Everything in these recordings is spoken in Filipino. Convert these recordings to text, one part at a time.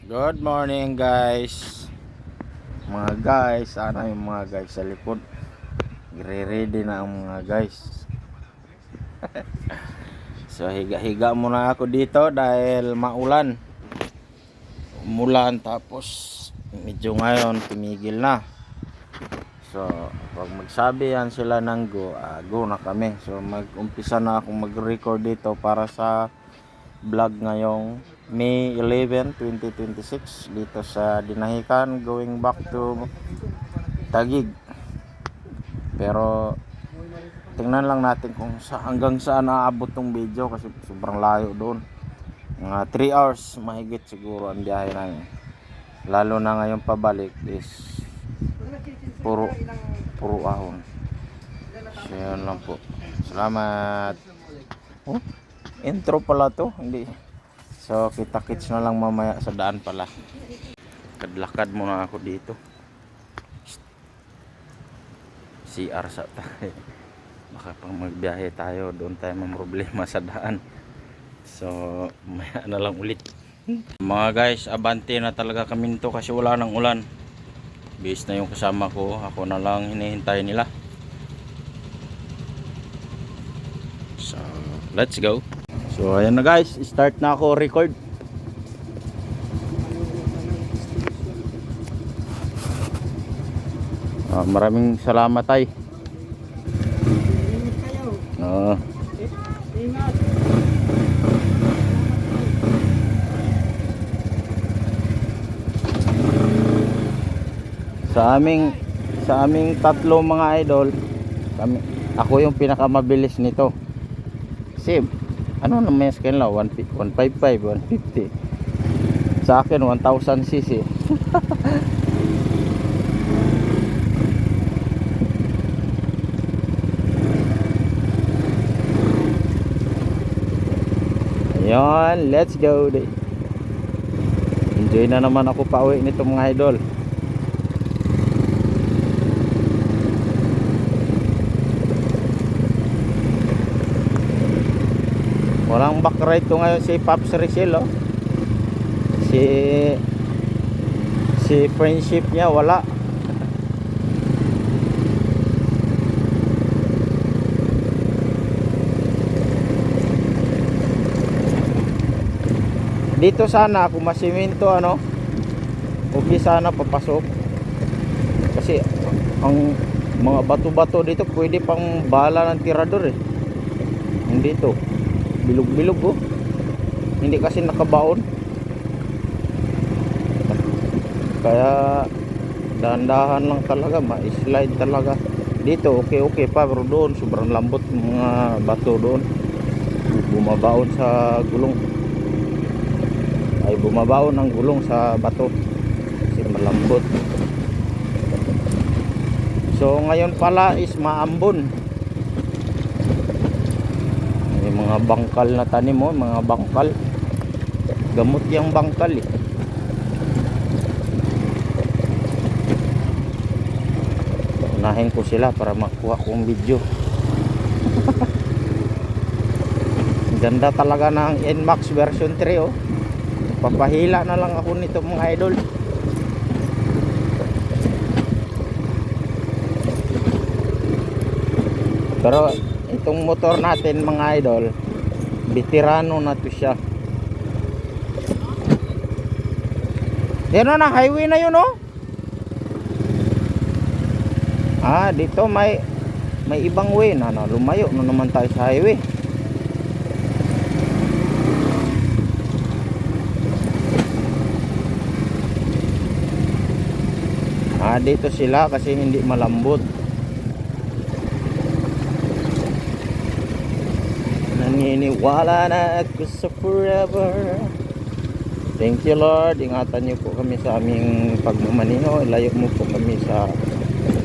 Good morning guys. Mga guys, sana yung mga guys sa likod. Ready na ang mga guys. So higa-higa muna ako dito dahil maulan. Umulan tapos medyo ngayon tumigil na. So pag magsabi yan sila ng go na kami. So mag-umpisa na akong mag-record dito para sa vlog ngayong May 11, 2026 dito sa Dinahican, going back to Taguig. Pero tingnan lang natin kung hanggang saan aabot tong video kasi sobrang layo doon. Mga 3 hours mahigit siguro ang biyahe namin. Lalo na ngayon pabalik is puro ahon. So yun lang po. Salamat. Oh, intro pala to, hindi. So kita-kits na lang mamaya sa daan pala. Kadlakad muna ako dito. CR sa tayo. Baka pang magbiyahe tayo, doon tayo mamroblema sa daan. So mamaya na lang ulit. Mga guys, abante na talaga kami nito kasi wala nang ulan. Base na yung kasama ko, ako na lang hinihintay nila. So let's go. So ayan na guys, start na ako record. Maraming salamat ay. Sa aming tatlo mga idol, ako yung pinakamabilis nito. Kasi ano naman yung skin lang 155, 150. Sa akin 1000 cc. Ayan, let's go. Enjoy na naman ako pa uwi nito mga idol. Walang backride to ngayon si Pops Rizal, oh. Si friendship niya wala. Dito sana kung masiminto ano, okay sana papasok. Kasi ang mga bato-bato dito pwede pang bala ng tirador eh. Hindi to. Bilog-bilog, oh. Hindi kasi nakabaon. Kaya dahan-dahan lang talaga, ma-slide talaga. Dito okay pa, pero doon sobrang lambot mga bato doon. Bumabaon sa gulong. Ay bumabaon ang gulong sa bato kasi malambot. So ngayon pala is maambon. Mga bangkal na tanim mo, mga bangkal. Gamot yung bangkal eh. Unahin ko sila para makuha kong video. Ganda talaga ng NMAX version 3, oh. Papahila na lang ako nito mga idol. Pero itong motor natin mga idol, veterano na to siya. Yan na, highway na yun, oh. Dito may ibang way na, lumayo na naman tayo sa highway. Dito sila kasi hindi malambot. Naniniwala na ako sa forever. Thank you Lord. Ingatan niyo po kami sa aming pagmamanino. Ilayo mo po kami sa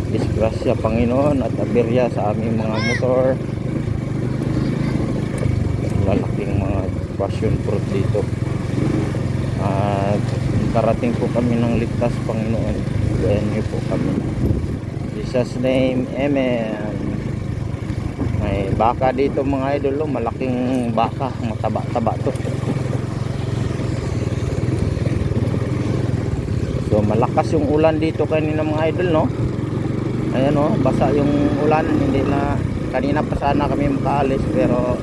disgrasya Panginoon at aberya sa aming mga motor. Lalaking mga passion fruit dito. At karating po kami ng ligtas Panginoon. Gayan niyo po kami. In Jesus name, Amen. May baka dito mga idol, malaking baka, mataba-taba to. So malakas yung ulan dito kanina mga idol, no? Ayan, no, basa yung ulan. Hindi na, kanina pa sana kami makaalis pero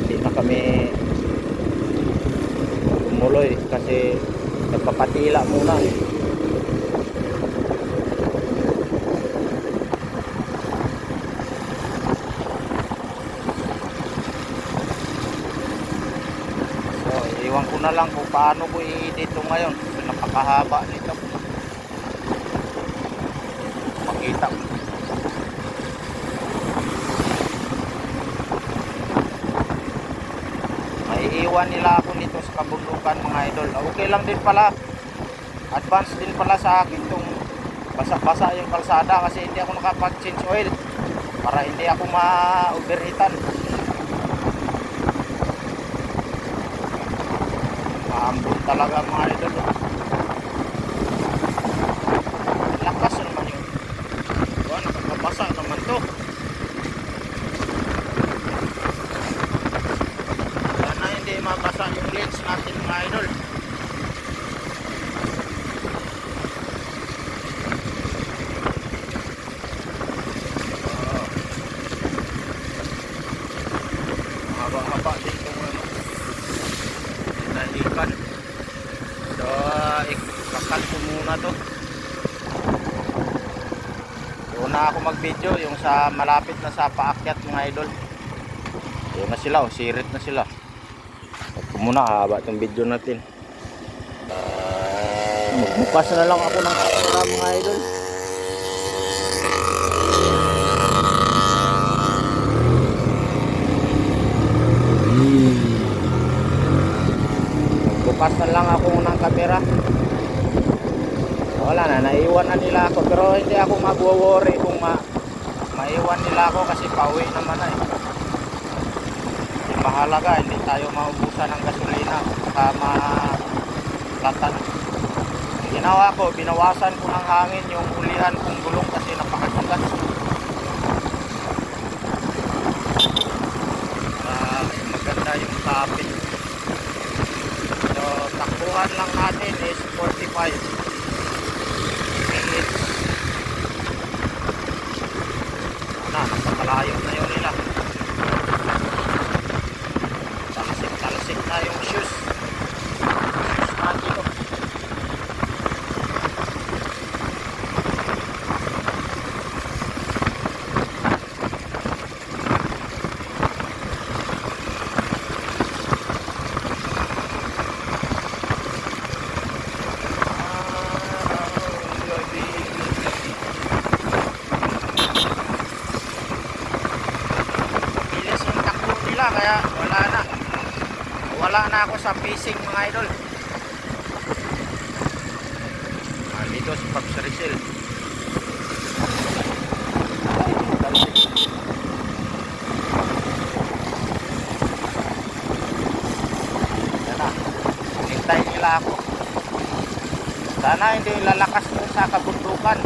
hindi na kami tumuloy kasi nagpapatila muna. So iwan ko na lang kung paano ko i-edit ito ngayon kasi napakahaba nito. Makita mo, maiiwan nila ako nito sa kabundukan mga idol. Okay lang din pala, advance din pala sa akin itong basa-basa yung kalsada kasi hindi ako nakapag-change oil para hindi ako ma-overheatan. Maambon talaga mga idol. Lakas naman yun. Diba, nakakabasa naman to. Sana hindi mabasa yung lens natin mga idol. Haba-haba din itong ano, nahikan. So ikakal ko muna to. Una ako mag-video yung sa malapit na sa paakyat mga idol. Yun na sila, sirit na sila. Ito muna, haba itong video natin. Magbukas na lang ako ng camera mga idol. Magbukas na lang ako ng camera. Wala na, naiwan na nila ako pero hindi ako mag-worry kung maiwan nila ako kasi pauwi naman na eh. Mahalaga hindi tayo maubusan ng gasolina saka malatan. Ginawa ko, binawasan ko ng hangin yung ulihan kong gulong kasi napakatigas. Maganda yung tapit. So takbuhan lang natin is 45 minutes. Napakalayo na yun nila. Talasik na yung shoes natin. Kaya wala na ako sa pacing mga idol. Dito sa Pops Rizal. Yan na, hintayin nila ako. Sana hindi lalakas mo sa kabundukan.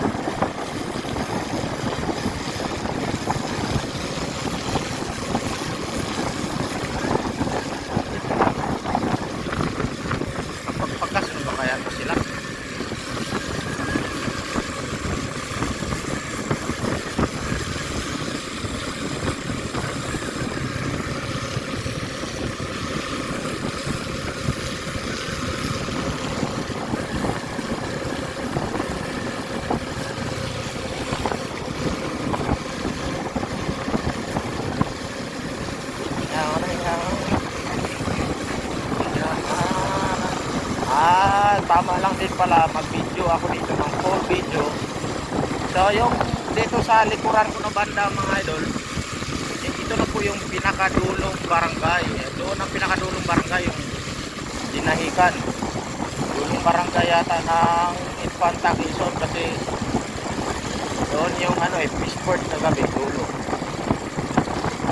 Tama lang din pala mag-video ako dito ng full video. So yung dito sa likuran ko na banda mga idol, ito na po yung pinakadulong barangay. Doon ang pinakadulong barangay yung Dinahican. Dulong barangay yata ng Infanta Quezon kasi doon yung ano fishport na gabi dulo.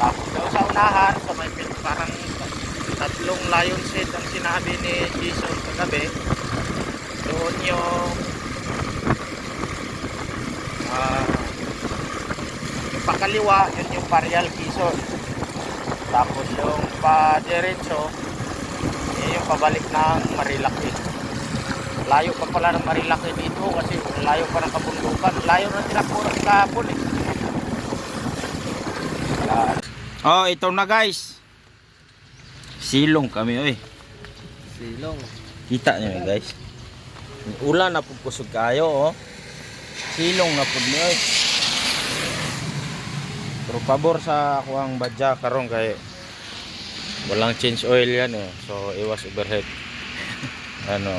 Tapos daw sa unahan sa may parang tatlong lion's head ang sinabi ni Jason kagabi. Doon yung pakaliwa, yun yung Parial Quezon. Tapos yung pa diretso yung pabalik ng Marilaki. layo pa pala ng Marilaki dito kasi layo pa ng kabundukan. Layo na tinakuran kahapon eh. Oh, ito na guys. Silong kami oy. Silong. Kita niyo guys. Ulan na pud kusog kayo oh. Silong na pud ni oy. Pero pabor sa ako ang badya karon kay walang change oil yan eh. So iwas overhead. Ano?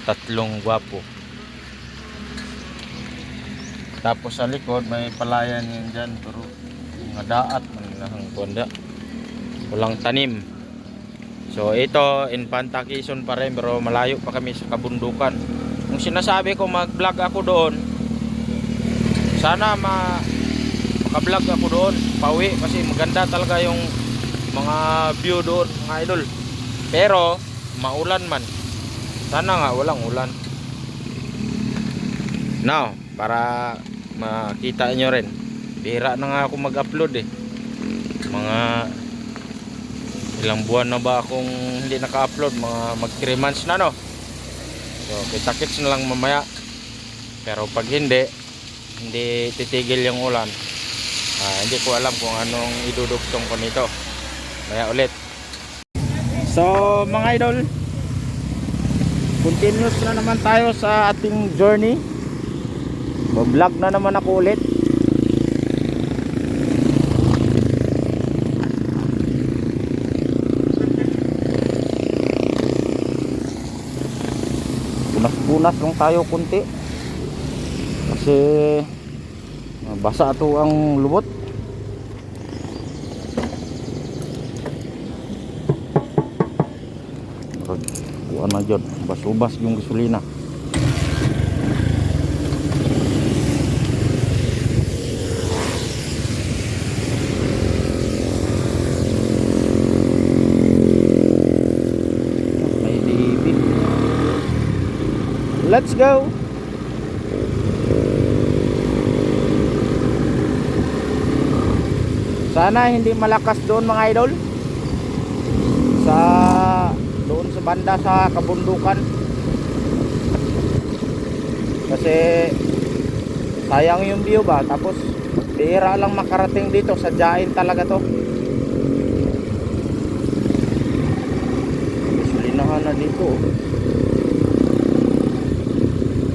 Tatlong gwapo. Tapos sa likod may palayan yan dyan pero mga daat man lang konda. Walang tanim. So ito Infanta Quezon pa rin pero malayo pa kami sa kabundukan. Kung sinasabi ko mag-vlog ako doon, sana maka-vlog ako doon, pauwi kasi maganda talaga yung mga view doon mga idol. Pero maulan man. Sana nga walang ulan. Now, para makita nyo rin, bihira na nga ako mag-upload eh. Mga ilang buwan na ba akong hindi naka-upload, mga mag 3 months na no. So kita-kits na lang mamaya. Pero pag hindi titigil yung ulan, hindi ko alam kung anong idudugtong ko nito. Maya ulit. So mga idol, continuous na naman tayo sa ating journey. Vlog na naman ako ulit. Punas-punas lang tayo kunti kasi basa ito ang lubot. Kuha na dyan, bas-ubas yung gasolina. Let's go. Sana hindi malakas doon mga idol. Doon sa banda sa kabundukan. Kasi sayang yung view ba. Tapos bihira lang makarating dito. Sadyain talaga to. Gasolinahan na dito.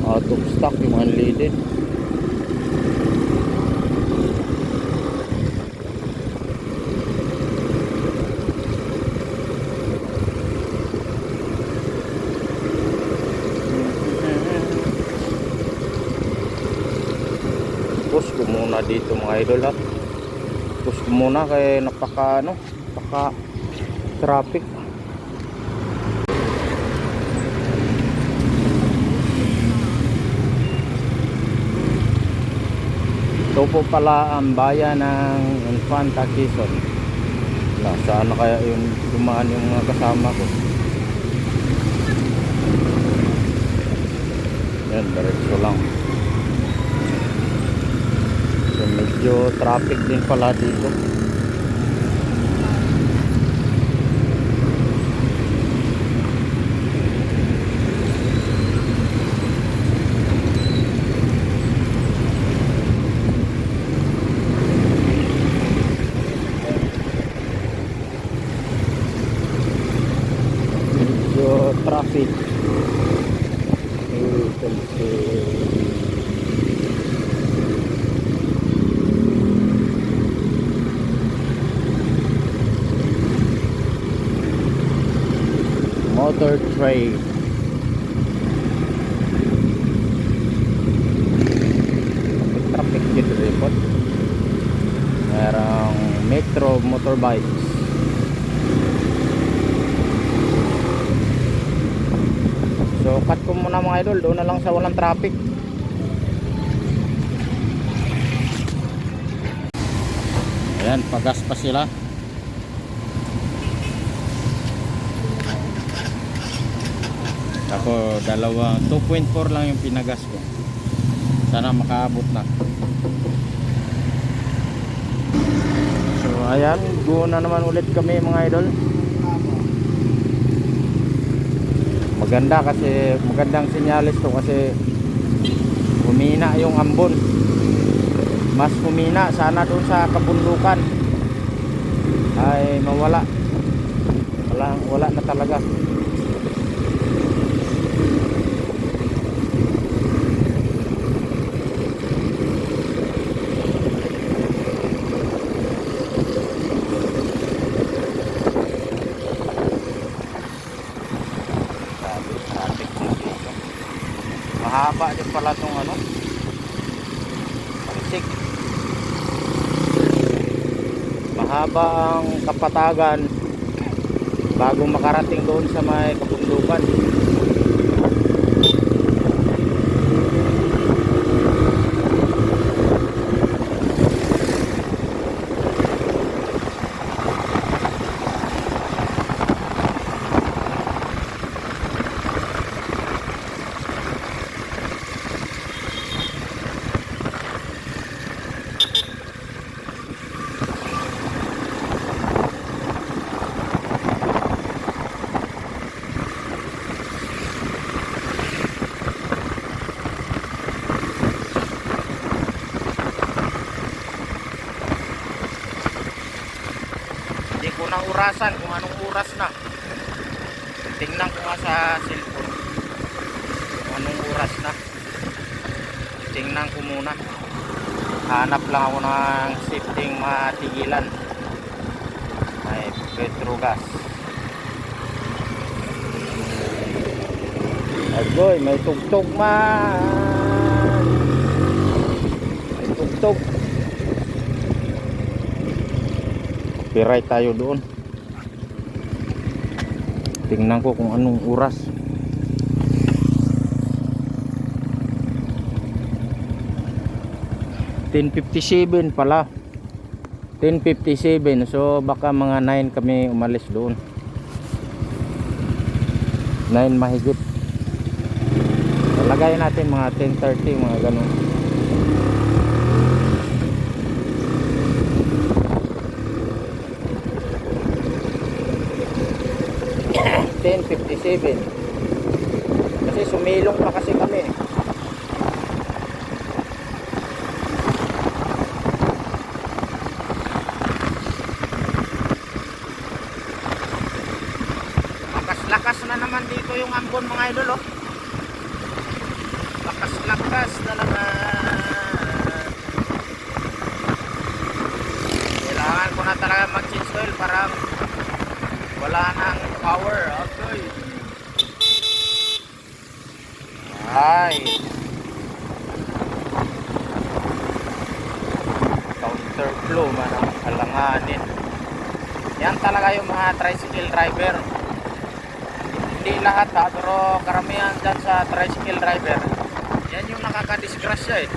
Out of stock yung unleaded. Push ko muna dito mga idol ha. Push ko muna kaya napaka traffic. Ito po pala ang bayan ng Infanta Quezon. Saan na kaya yung dumaan yung mga kasama ko? Yan, diretso lang. So, medyo traffic din pala dito. Traffic. Motor trade. Traffic dito report. Merong metro motorbikes. So cut ko muna mga idol, doon na lang sa walang traffic. Ayan, pagas pa sila. Ako dalawa 2.4 lang yung pinagas ko. Sana makaabot na. So ayan, go na naman ulit kami mga idol. Maganda kasi magandang sinyalis to kasi humina yung ambon. Mas humina, sana doon sa kabundukan ay mawala. Wala na talaga. Traffic dito. Mahaba din pala tong ano, pangsik. Mahaba ang kapatagan bago makarating doon sa may kabundukan. Hindi ko na urasan kung anong oras na. Tingnan ko nga sa cellphone kung anong oras na. Tingnan ko muna. Hanap lang ako ng safety matigilan. May Petrogas. Agoy, may tugtog man. May tugtog. Copyright tayo doon. Tingnan ko kung anong oras. $10:57 pala. 10:57. So baka mga 9 kami umalis doon. 9 mahigit. Lagay natin mga 10:30, mga ganun. $10:57 kasi sumilong pa kasi kami. Lakas na naman dito yung ambon, mga idol, oh. Lakas na naman. Kailangan ko na talaga mag-change oil para wala nang power. Okay. Ay. Counter flow man ang alanganin. Yan talaga yung mga tricycle driver. Hindi lahat ha, pero karamihan dyan sa tricycle driver. Yan yung nakakadisgrasya eh.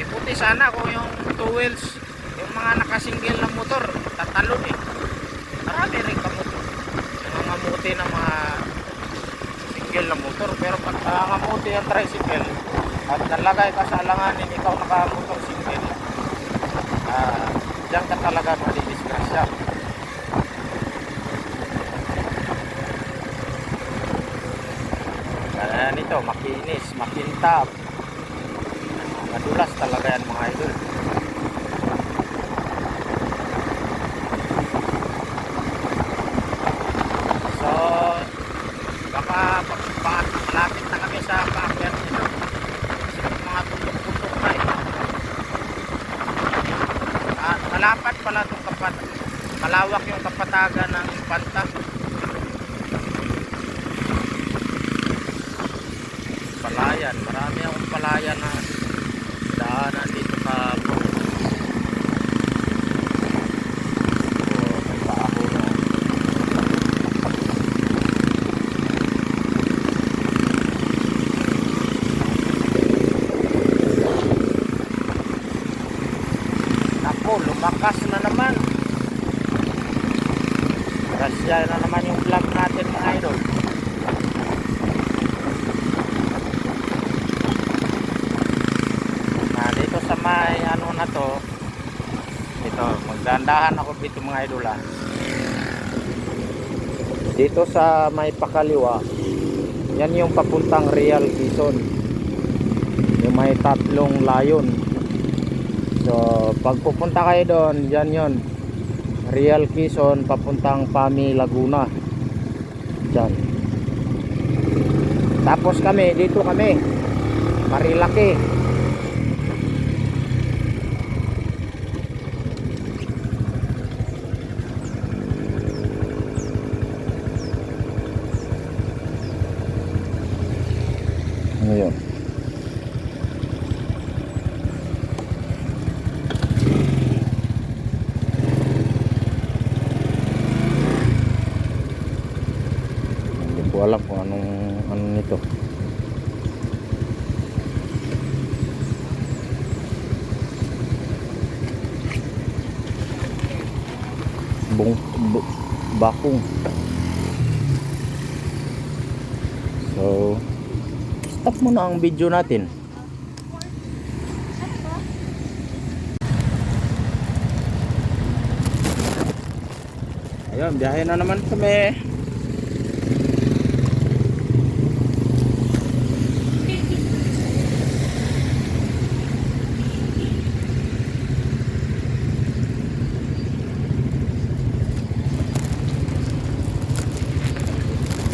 Iputi sana kung yung two wheels, yung mga nakasingle na motor, tatalon eh. Marami rin kamotor. Nangangamuti ng mga single na motor. Pero pag nangangamuti ang tricycle at nalagay ka sa alanganin, ikaw nakamotor single, dyan ka talaga madidisgrasya. Nito, makinis, makintab. Madulas talaga yan, mga idol. So baka malapit na kami sa paakyat nito. Kasi mga tutok-tutok na eh. Malapad pala itong malawak yung kapatagan ng Panta. Palayan, marami akong palayan na daanan dito sa may baho na. Naku, lumakas na naman. Rasya na naman yung vlog natin, mga idol. Sa may ano na to, ito, magdandahan ako dito, mga idol, dito sa may pakaliwa Yan yung papuntang Real Quezon. Yung may tatlong layon. So pag pupunta kayo doon, yan yon, Real Quezon papuntang Pami, Laguna. Diyan. Tapos kami, dito kami, Marilaki. Ano yun? Hindi ko alam kung anong ano nito. Bakong. So stop muna ang video natin. Ayun, biyahe na naman kami.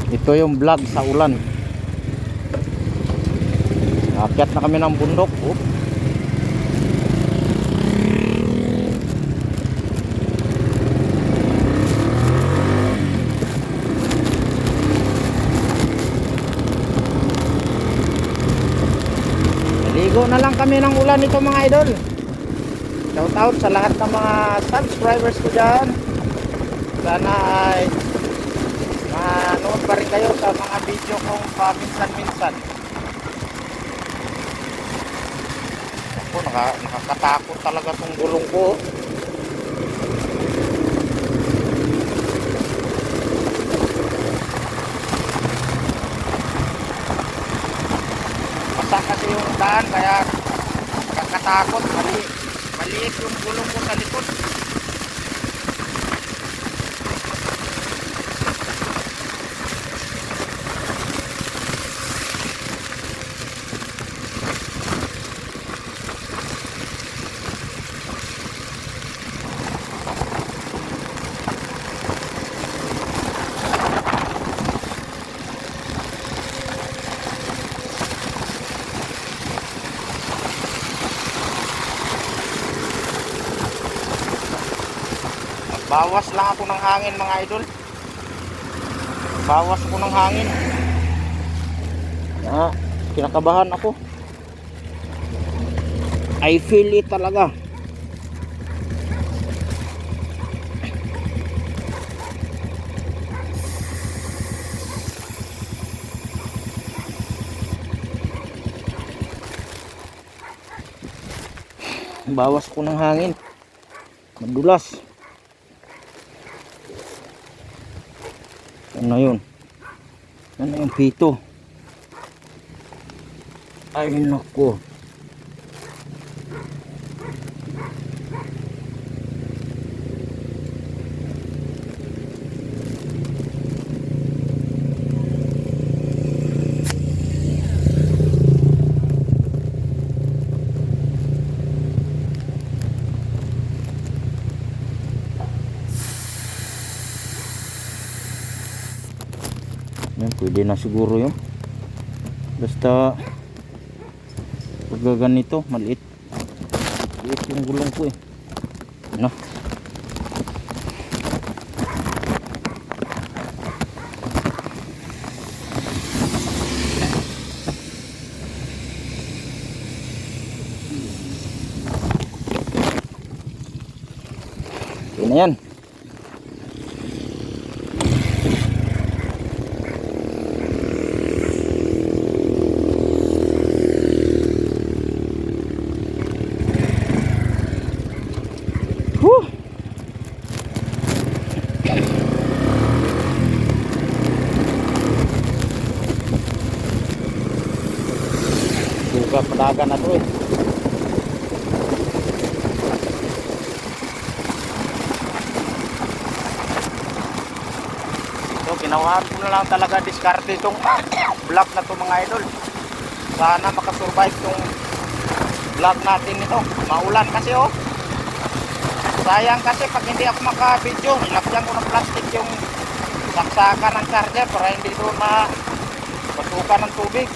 Ito yung vlog sa ulan. Aakyat na kami ng bundok. Oh. Naligo na lang kami ng ulan ito mga idol. Shout out sa lahat ng mga subscribers ko dyan. Sana ay manood pa rin kayo sa mga video kong paminsan-minsan. Ako, nakakatakot talaga tong gulong ko. Basta kasi yung daan, kaya nakakatakot. Maliit yung gulong ko sa likod. Bawas lang ako ng hangin mga idol. Bawas ako ng hangin. Kinakabahan ako. I feel it talaga. Bawas ako ng hangin. Madulas. Ano yun? Ano yung pito? Ay naku. Yan, pwede na siguro yun. Basta pag ganito, maliit yung gulong ko eh. Ano? Okay na yan. Suga padaga na to eh. So ginawahan ko na lang talaga diskarte itong vlog na to mga idol. Sana makasurvive tong vlog natin ito. Maulan kasi oh. Sayang kasi pag hindi ako maka-video, ilagyan ko ng plastic yung saksakan ng charger para hindi doon masukan ng tubig.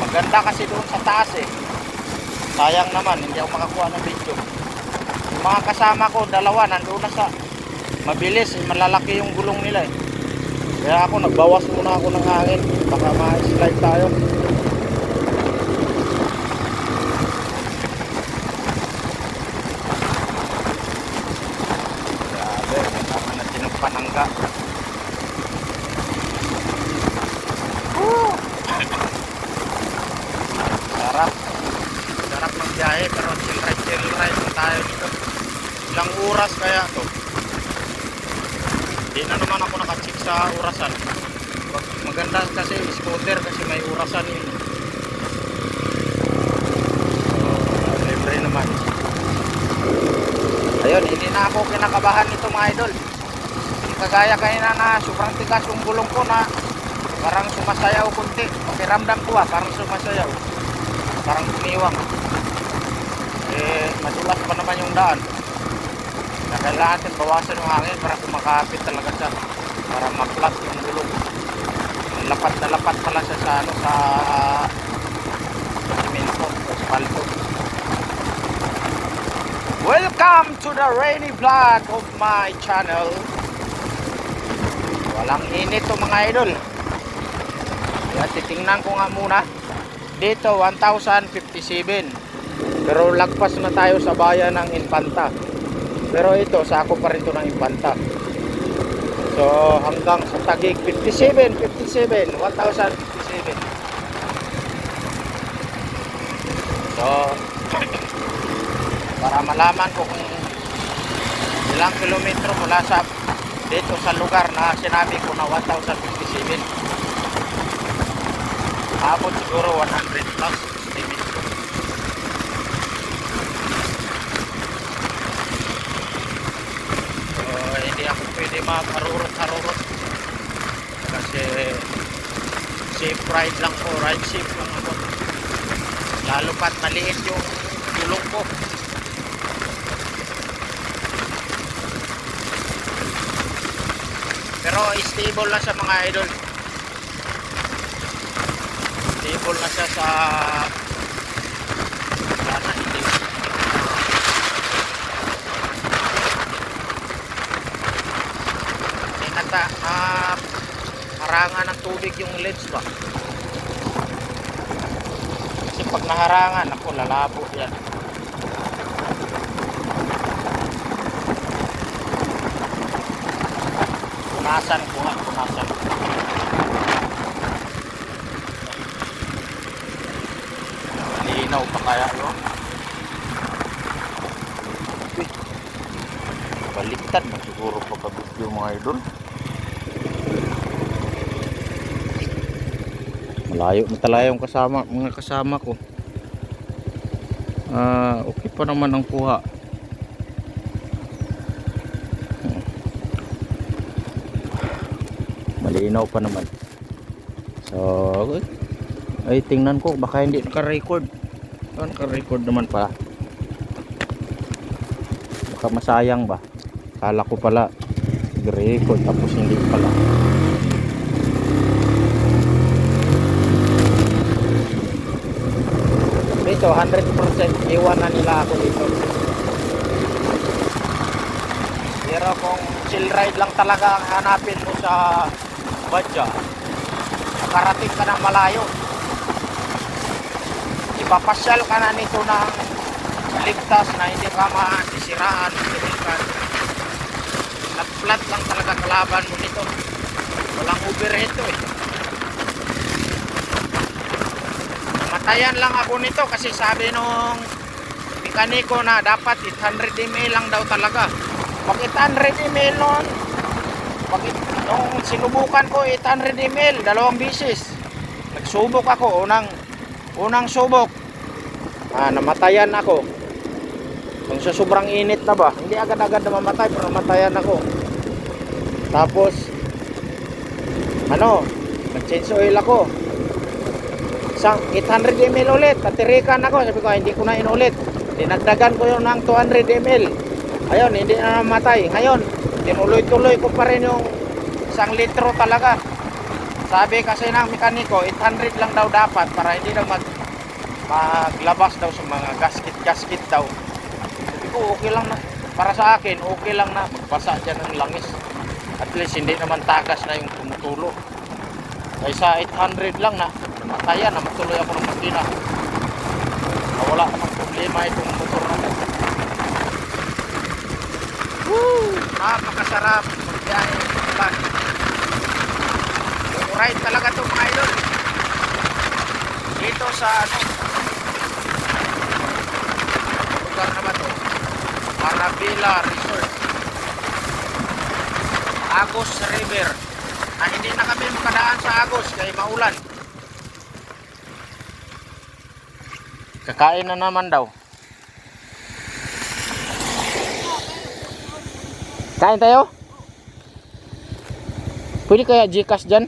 Maganda kasi doon sa taas eh. Sayang naman, hindi ako makakuha ng video. Yung mga kasama ko, dalawa, nandoon na sa mabilis, malalaki yung gulong nila eh. Kaya ako, nagbawas muna ako ng hangin. Baka ma-slide tayo. Grabe, kasama natin ng panangga. Sarap. Sarap ng biyahe, pero chill ride na tayo dito. Ilang oras kaya to? Hindi na naman ako nakacheck sa orasan. Maganda kasi scooter kasi may orasan yun. So, libre naman. Ayun, hindi na ako kinakabahan nito mga idol. Kagaya kanina na sobrang tigas yung gulong ko na parang sumasayaw kunti. Pakiramdam ko parang sumasayaw. Parang tumiwang. Eh, madulas pa naman yung daan. Kailangan natin bawasan yung hangin para kumakapit talaga siya, para ma-flat yung gulong. Lapat na lapat pala siya sa sa simento, asfalto. Welcome to the rainy vlog of my channel. Walang init to mga idol. Kaya titingnan ko nga muna. Dito 1,057. Pero lagpas na tayo sa bayan ng Infanta. Pero ito, sako pa rin ito ng Infanta. So, hanggang sa Taguig, 57, 1,057. So, para malaman ko kung ilang kilometro mula sa dito sa lugar na sinabi ko na 1,057. Abot siguro 100 plus. Pwede mag-harurot kasi safe ride lang ko, ride safe lang ako, lalo pat maliit yung gulong ko. Pero stable na siya mga idol, stable na siya sa sana hindi harangan ng tubig yung lens ba, kasi pag naharangan ako lalabo yan. Punasan ko nga, punasan. Malinaw pa kaya yun? Baliktad na siguro pagka-video mga idol. Malayo na talaga yung mga kasama ko. Okay pa naman ang kuha. Malinaw pa naman. So, ay tingnan ko baka hindi naka-record. Naka-record naman pala. Baka masayang ba? Kala ko pala record tapos hindi pala. Dito 100% iwanan nila ako dito. Pero kung chill ride lang talaga ang hanapin mo sa Badja, nakarating ka ng malayo, ipapasyal ka na nito ng ligtas na hindi ka masisiraan, flat lang talaga kalaban mo nito, walang overhead to eh. Matayan lang ako nito kasi sabi nung mekaniko na dapat 800 ml lang daw talaga. Pag 800 ml nun, nung sinubukan ko 800 ml, dalawang bisis. Nagsubok ako, unang subok. Namatayan ako. Kung sa sobrang init na ba, hindi agad-agad na mamatay, pero namatayan ako. Tapos ano, nag-change oil ako. Isang 800 ml ulit, natirikan ako. Sabi ko, hindi ko na inulit. Dinagdagan ko yun ng 200 ml. Ayun, hindi na namatay. Ngayon, tinuloy-tuloy ko pa rin yung 1 litro talaga. Sabi kasi ng mekaniko, 800 lang daw dapat para hindi daw maglabas daw sa mga gasket daw. Sabi ko, okay lang na. Para sa akin, okay lang na magbasa dyan ng langis. At least hindi naman tagas na yung tumutulo. Kaysa 800 lang na matayan na matuloy ako ng makina. Wala namang problema itong motor na ito. Woo! Napakasarap magbiyahe ng ulan. Ride talaga ito mga idol. Dito sa ano, lugar na ba ito? Marabila Resort, Agos River. Hindi na kami makadaan sa Agos kaya maulan. Kakain na naman daw. Kain tayo? Pwede kaya Gcash dyan?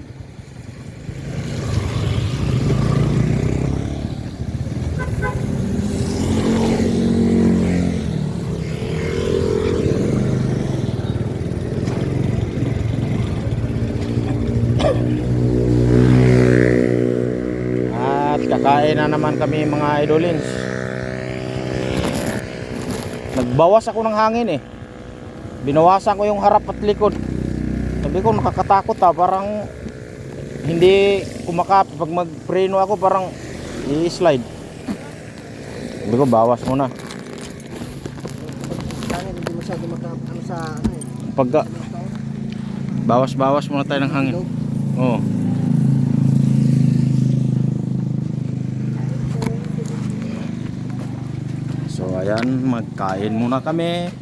At kakain na naman kami mga idolins. Nagbawas ako ng hangin eh. Binawasan ko yung harap at likod. Sabi ko nakakatakot parang hindi kumakap. Pag magpreno ako parang i-slide. Sabi ko bawas muna. Sana hindi masyado ano sa ano eh. Pagka bawas muna tayo ng hangin. Oo. So ayan, magkain muna kami.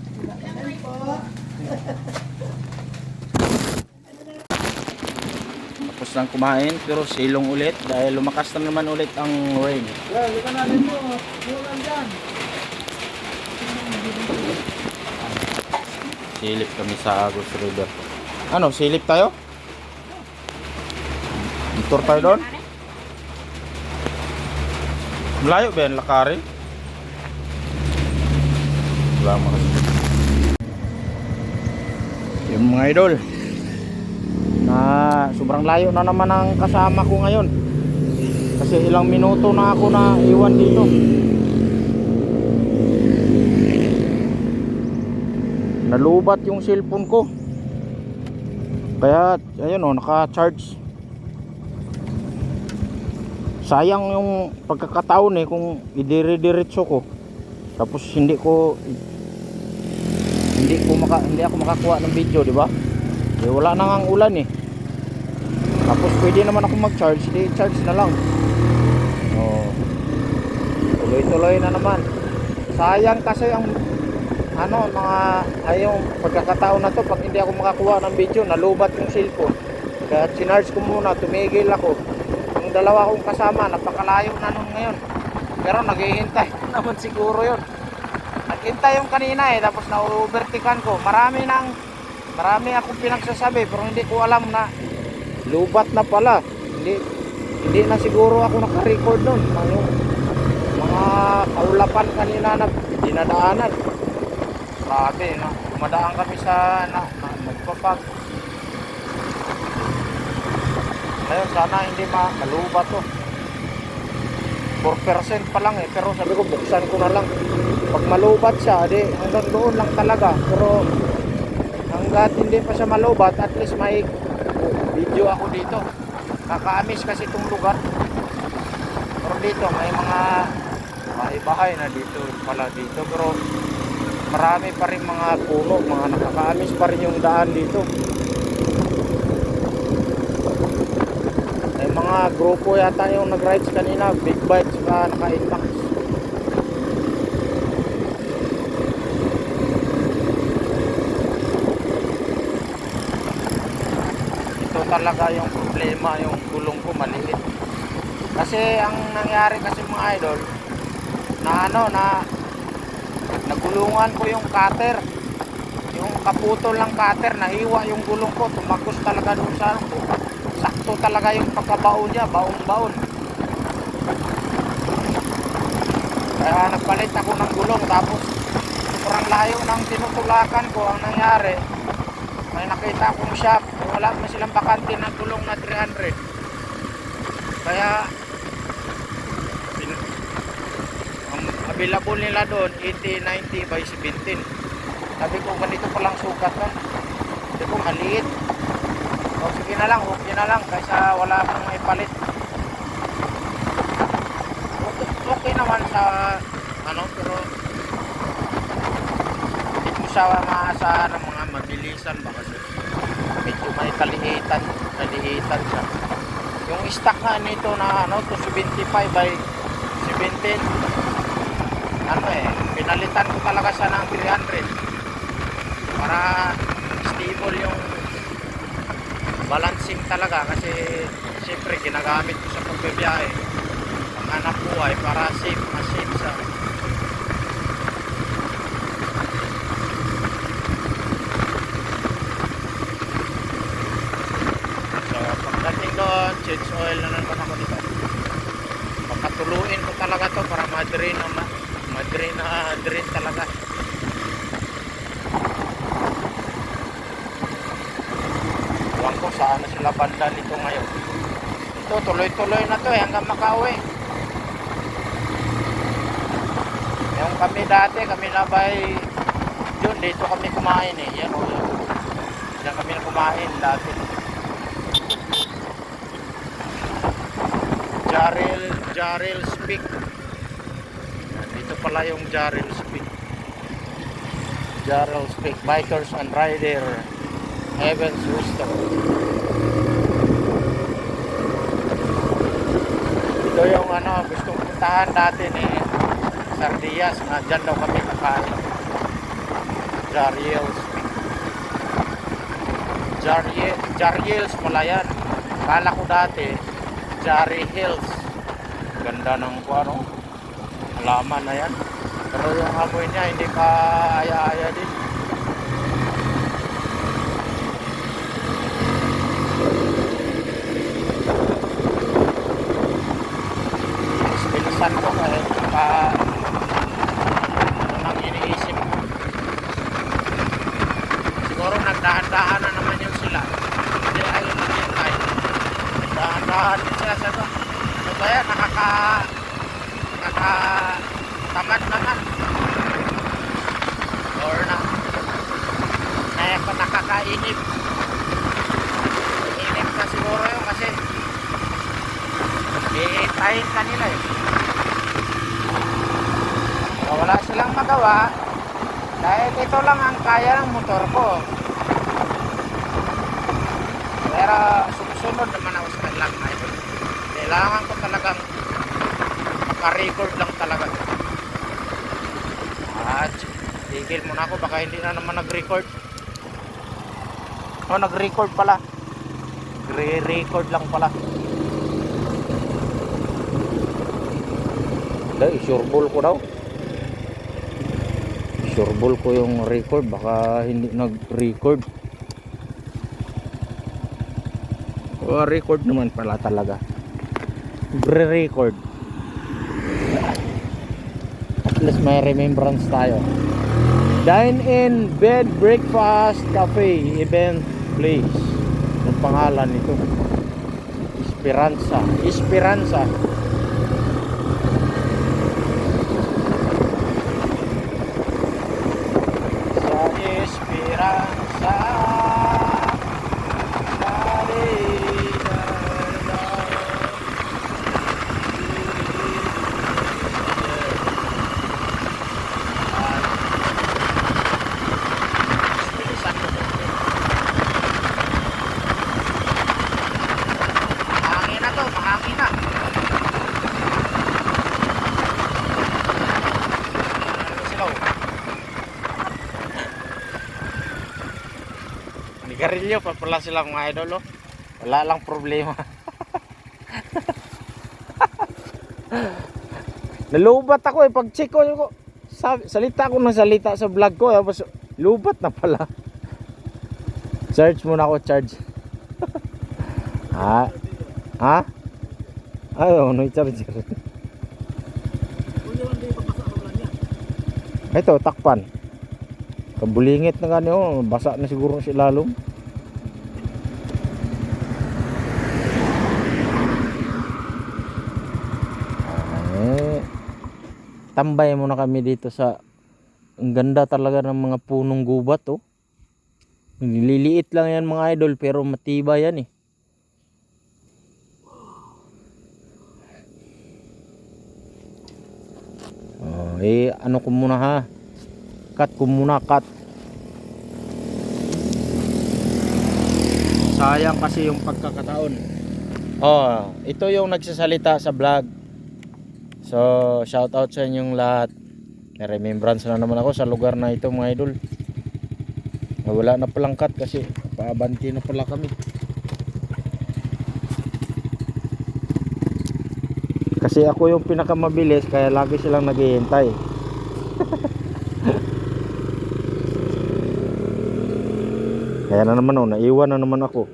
Tapos lang kumain pero silong ulit dahil lumakas na naman ulit ang rain. Lika natin mo, ulan dyan. Silip kami sa Agos River. Ano, silip tayo? Tour tayo doon? Malayo ba yan, lakarin? Wala mo kasi. Yung mga idol na sobrang layo na naman ang kasama ko ngayon. Kasi ilang minuto na ako na iwan dito. Nalubat yung cellphone ko. Kaya ayun naka-charge. Sayang yung pagkakataon kung idire-diretso ko. Tapos hindi ako makakuha ng video, di ba? Eh, wala na ngang ulan eh. Tapos pwede naman ako mag-charge, charge na lang. Oh. Tuloy-tuloy na naman. Sayang kasi ang yung pagkakataon na to pag hindi ako makakuha ng video, nalubat yung cellphone. Kaya sinarge ko muna, tumigil ako. Yung dalawa kong kasama, napakalayo na nun ngayon. Pero naghihintay naman siguro yun. Naghintay yung kanina tapos na-overtikan ko. Marami akong pinagsasabi pero hindi ko alam na lubat na pala. Hindi na siguro ako naka-record nun. Yung mga kaulapan kanina na dinadaanan. Grabe, dumadaan kami sa magpapag. Ngayon sana hindi malubat to. 4% pa lang pero sabi ko buksan ko na lang. Pag malubat siya, hanggang doon lang talaga. Pero hanggat hindi pa siya malubat, at least may video ako dito. Kakaamis kasi itong lugar. Pero dito may mga bahay-bahay na dito pala dito. Pero marami pa rin mga puno, mga nakakaamis pa rin yung daan dito. May mga grupo yata yung nag-rides kanina, big bike saka naka-inmax. Ito talaga yung problema, yung gulong ko maliit. Kasi ang nangyari kasi mga idol, na nagulungan ko yung cutter. Yung kaputol ng cutter, nahiwa yung gulong ko, tumagos talaga doon sa ano ko. Sakto talaga yung pagkabaon niya, baon-baon. Kaya nagpalit ako ng gulong, tapos sobrang layo ng tinutulakan ko. Ang nangyari, may nakita akong shop, wala na silang bakante ng gulong na 300. Kaya ang available nila doon 80-90 by 17. Sabi ko ganito palang sukat nun. Sabi ko maliit. O sige na lang, okay na lang kaysa wala akong ipalit. Okay naman sa ano, pero hindi ko siya maasahan ng mga mabilisan ba kasi medyo may kalihitan siya. Yung stock nga nito na ano, 275 by 17, ano pinalitan ko talaga siya ng 300 para stable yung balancing talaga, kasi siyempre ginagamit ko sa pagbibiyahe, ang anak buhay, para safe, mas safe sa so pagdating doon, change oil na naman ako dito. Papatuluin ko talaga to para ma-drain talaga. Ewan ko saan na sila banda nito ngayon. Ito tuloy-tuloy na to hanggang makauwi. Yung kami dati, kami nabay yun, dito kami kumain yan o yun. Diyan kami na kumain dati. Jarrell's Peak. Dito pala yung Jarrell's Peak. Jarrell's Peak, Bikers and Rider Evans Rooster. Ito yung ano, gustong puntahan natin Sardias, na dyan daw kami kakain. Jarrell's Peak. Jarrell's pala yan. Kala ko dati Jarry Hills. Ganda ng ano, halaman na yan. Pero yung amoy niya hindi pa aya-aya din. Bilisan ko kahit ano nang iniisip ko. Siguro nagdahan-dahan na naman yun sila. Hindi ayun na yun tayo. Nagdahan-dahan din sila sa ito. Ano ba yan? Nakakatamad naman. Or nakakainip. Inip na siguro yun kasi iitahin kanila So, wala silang magawa dahil ito lang ang kaya ng motor ko. Pero susunod naman ako sa kanilang idol. Kailangan ko talagang maka-record lang talaga. At tigil muna ako, baka hindi na naman nag-record. Oh, nag-record pala. Re-record lang pala. Isurbol ko daw. Isurbol ko yung record, baka hindi nag-record. Record naman pala talaga. Re-record. At least may remembrance tayo. Dine in Bed Breakfast Cafe Event Place. Ang pangalan nito, Esperanza. Sa Esperanza. Garilyo pa pala sila mga idol, wala lang problema. Nalubat ako pag check ko, salita ko ng salita sa vlog ko. Tapos lubat na pala. Charge muna ako, charge. Ha? Ha? Ayaw, no charger. Ito, takpan. Kabulingit na ganyo. Basa na siguro si lalong. Tambay muna kami dito sa ang ganda talaga ng mga punong gubat oh. Nililiit lang yan mga idol pero matibay yan eh. Oh, ano ko muna ha. Cut ko muna, cut. Sayang kasi yung pagkakataon. Oh, ito yung nagsasalita sa vlog. So, shout out sa inyong lahat. May remembrance na naman ako sa lugar na ito mga idol. Wala na palang cut kasi paabanti na pala kami. Kasi ako yung pinakamabilis kaya lagi silang naghihintay. Kaya na naman oh, naiwan na naman ako.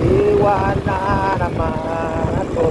Iwan na naman ako.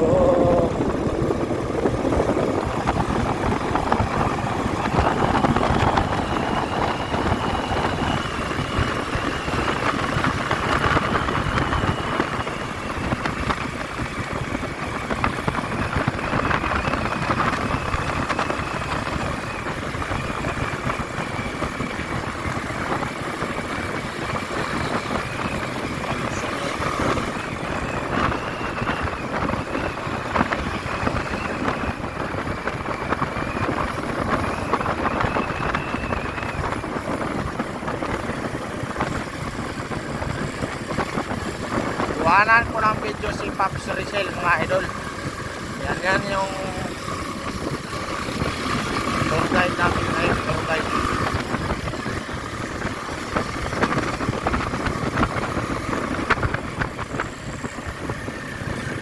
Iwanan ko ng video si Pops Rizal mga idol. Yan yung tour guide namin ngayon, tour guide.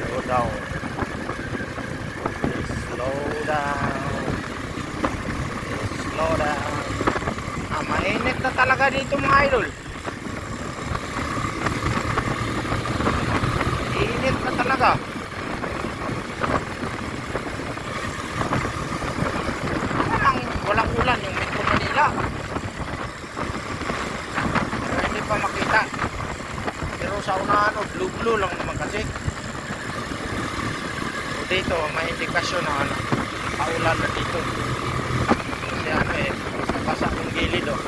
Slow down. Slow down. Slow down. Mainit na talaga dito mga idol. Init na talaga. Walang ulan yung Metro Manila. Pero hindi pa makita. Pero sa unahan blue lang naman kasi. So dito may indikasyon na paulan na dito. Kasi basa ng gilid oh.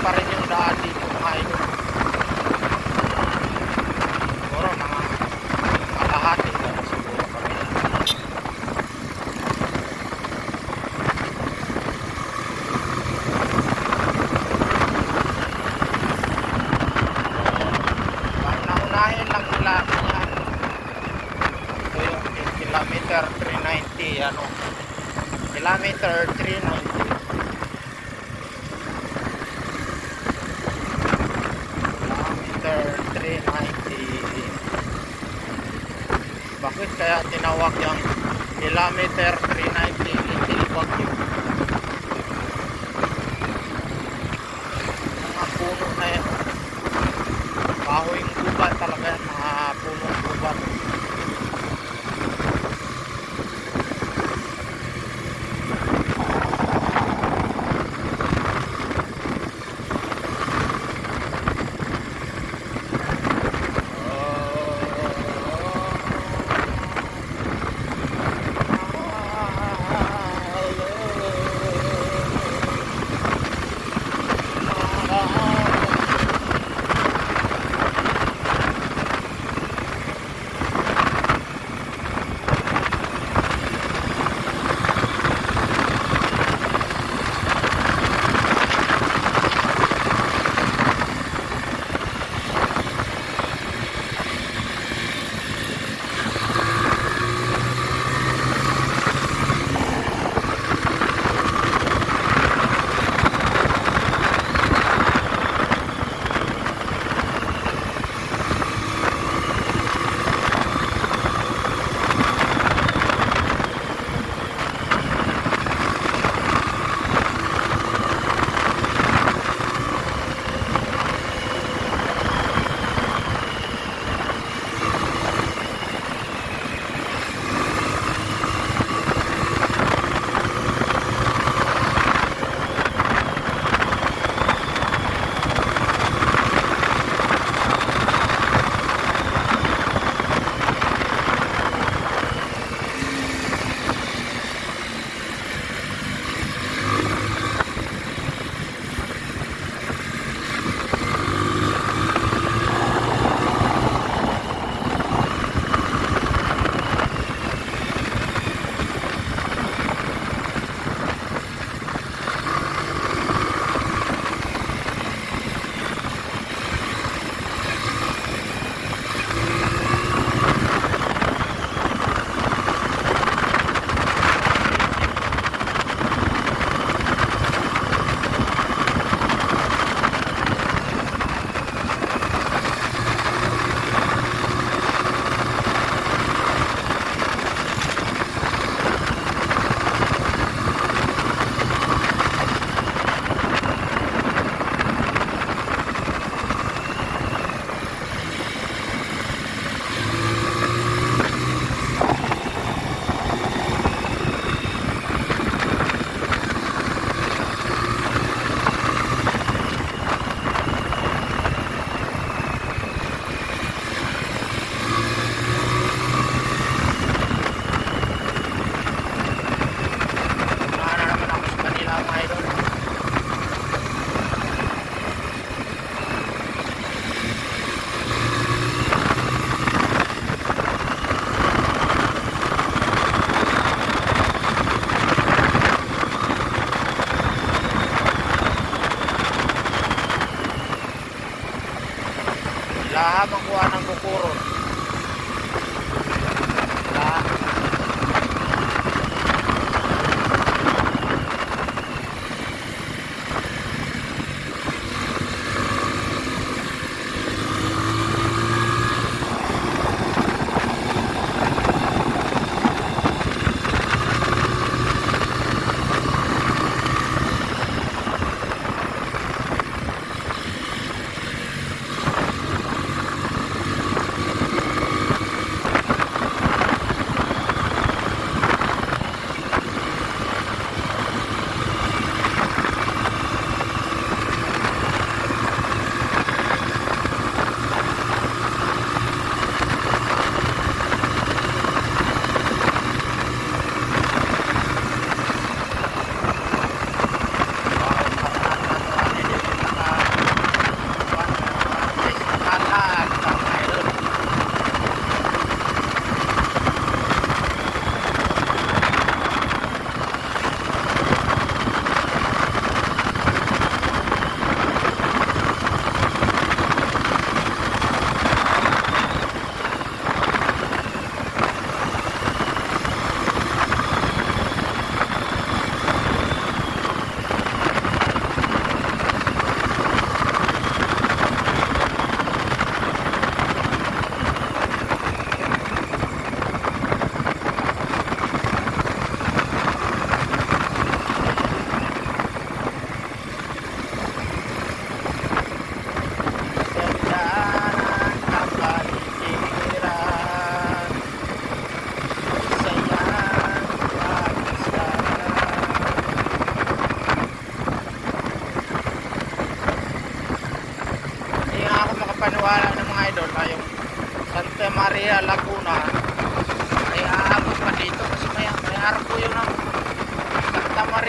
Pa rin yung daan dito mga idol. Siguro mga kalahati na siguro kami. Unahin lang nila yan. Ito yung kilometer 390 kilometer 390. Bakit kaya tinawag yung kilometer 390 Little Baguio? Mga puno na yan. Kahoyng gubat talaga yan. Mga punong gubat.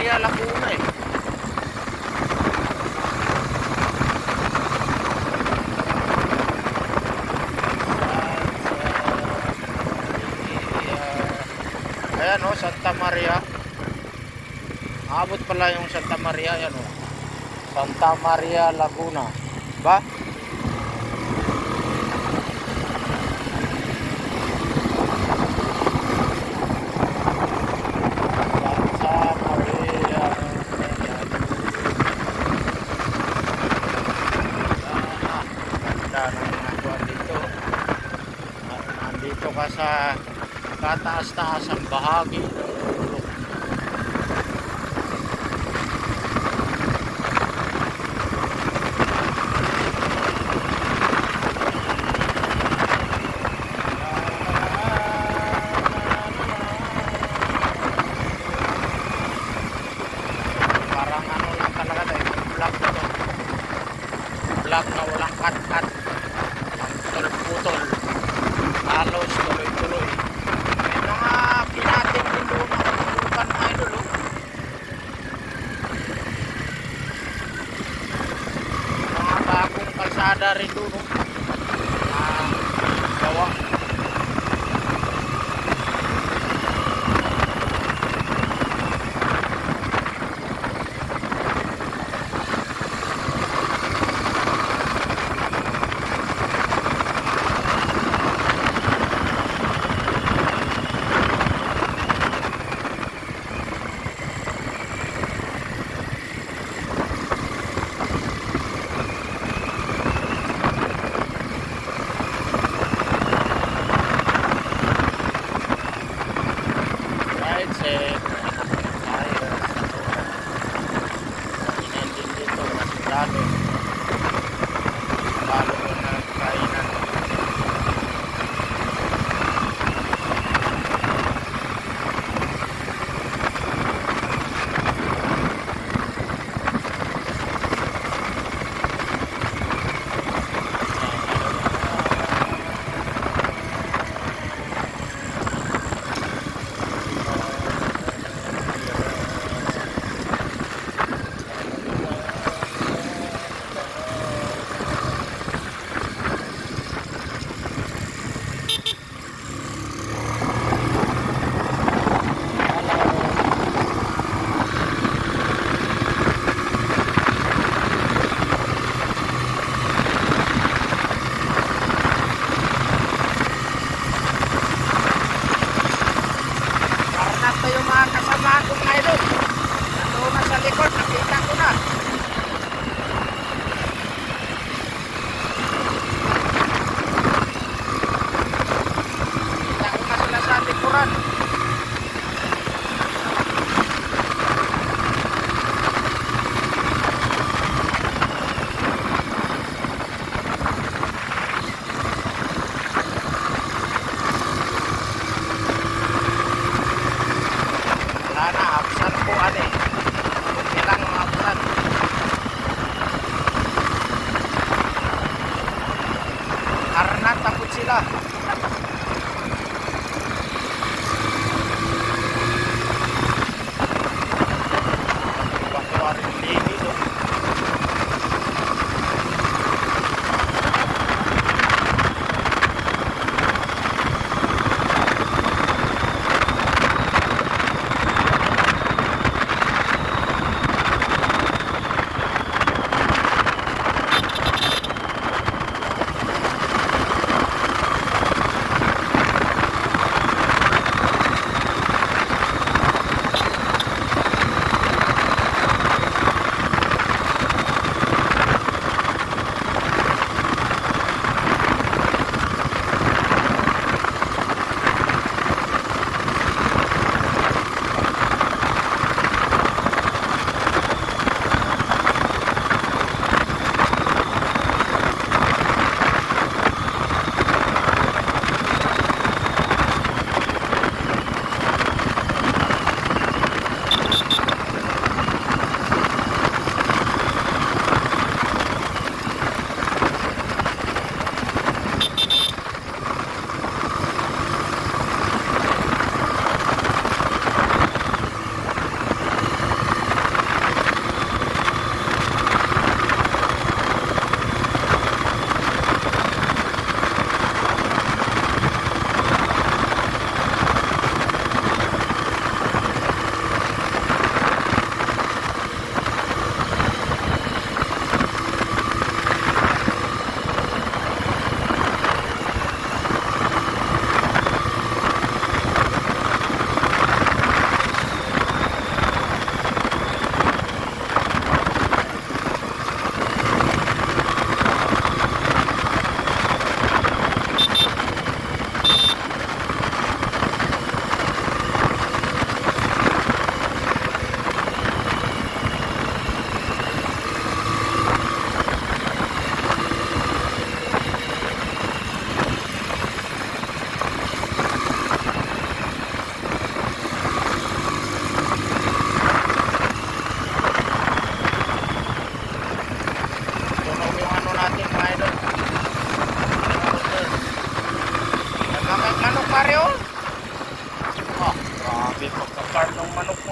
Maria, Laguna eh. Ayan o, Santa Maria. Abot pala yung Santa Maria, ayan o. Santa Maria, Laguna. Ba? Santa Maria. Ganda ng mga dito. Nandito ka sa kataas-taas ang bahagi ng bundok. Parang ano lang talaga tayo, vlog na to. Vlog na walang cut-cut. Ang putol-putol. Halos tuloy-tuloy. May mga pinating din doon ang bukan mga idol. Mga bagong kalsada rin doon. Gawa.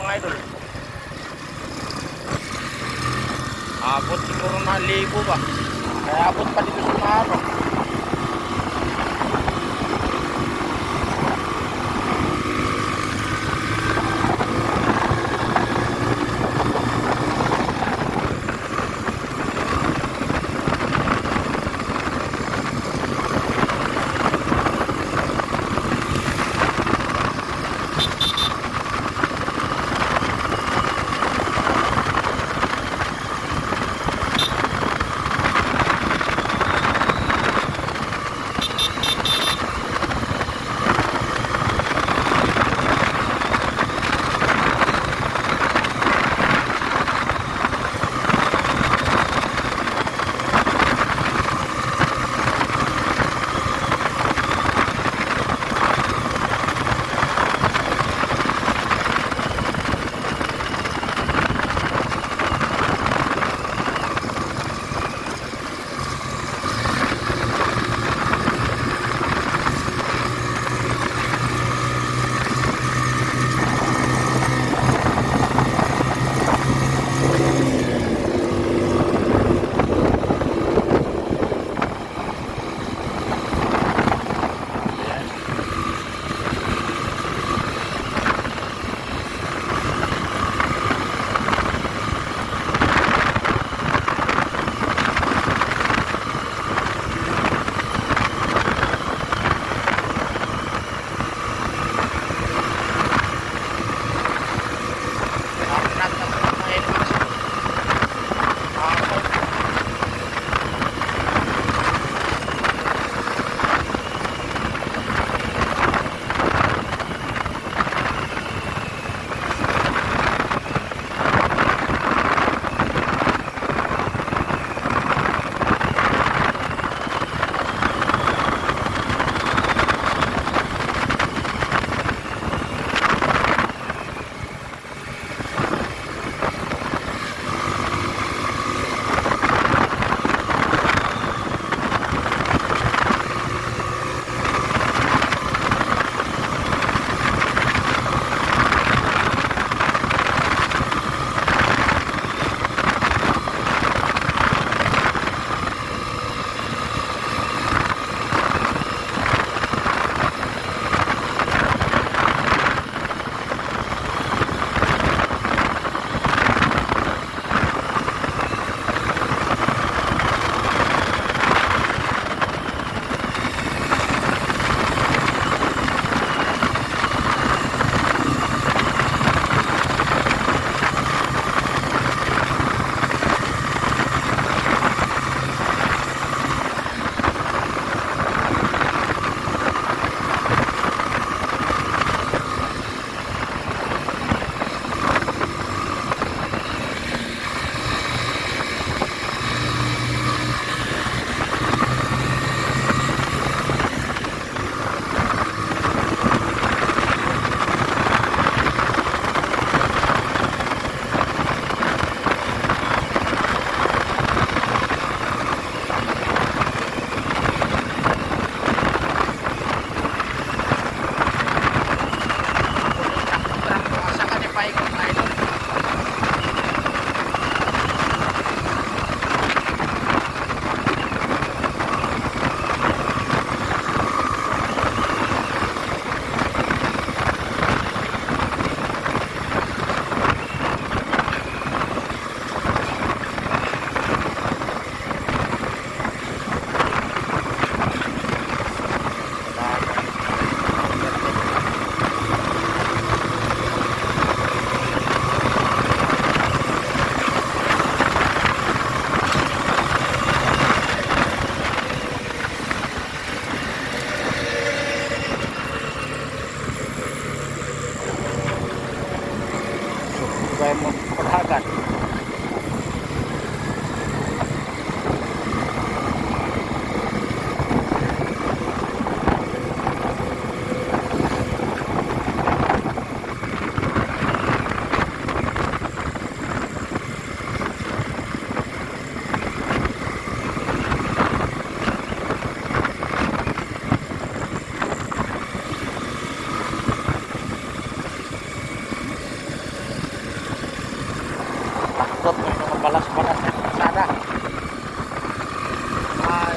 mga idol. Abot siguro na 1,000 ba. Kaya abot pa dito sa Maro. Kaya mo paghagat. Balas-balas ng kalsada. Ah,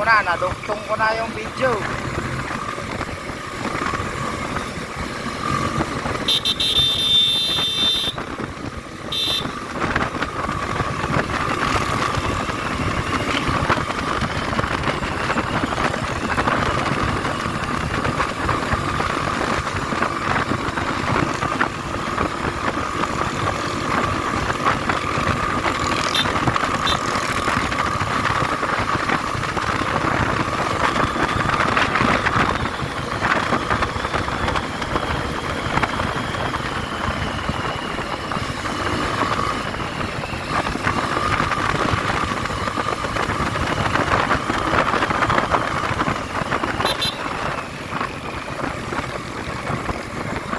ko na, nadugtong ko na yung video.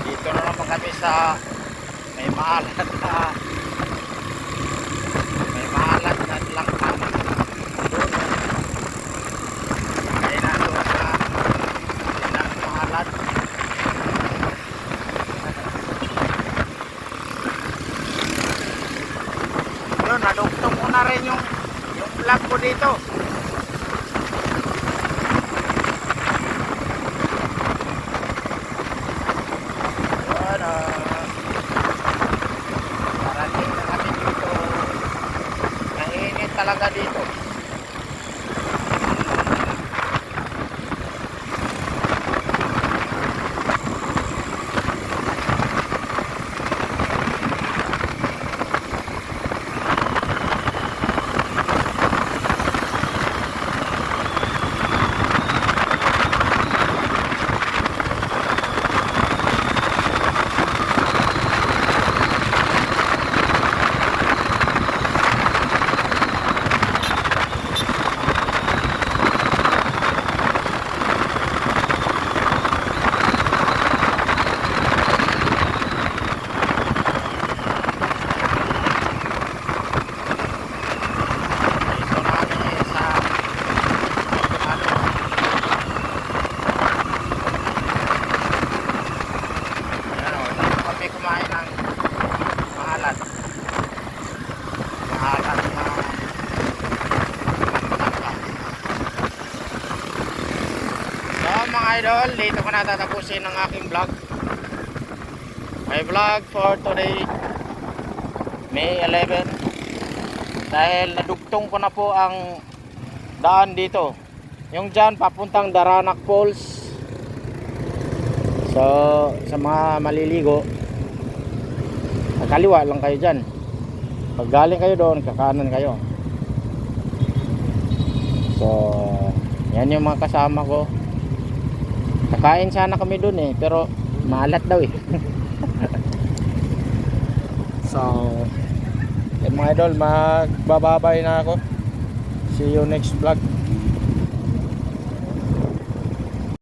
Dito na naman kami sa may maalat na langkaman. Kaya na doon sa maalat. Yun, nadugtong ko na rin yung vlog ko dito. Parating na kami dito. Nainit talaga dito. Kumain ng mahalat na so mga idol, dito ko na tatapusin ang aking vlog. My vlog for today May 11 dahil nadugtong ko na po ang daan dito, yung dyan papuntang Daranac Falls. So sa mga maliligo, kaliwa lang kayo dyan. Pag galing kayo doon, kakanan kayo. So yan yung mga kasama ko. Kakain sana kami doon eh, pero maalat daw eh. So yan mga idol, magbababay na ako. See you next vlog.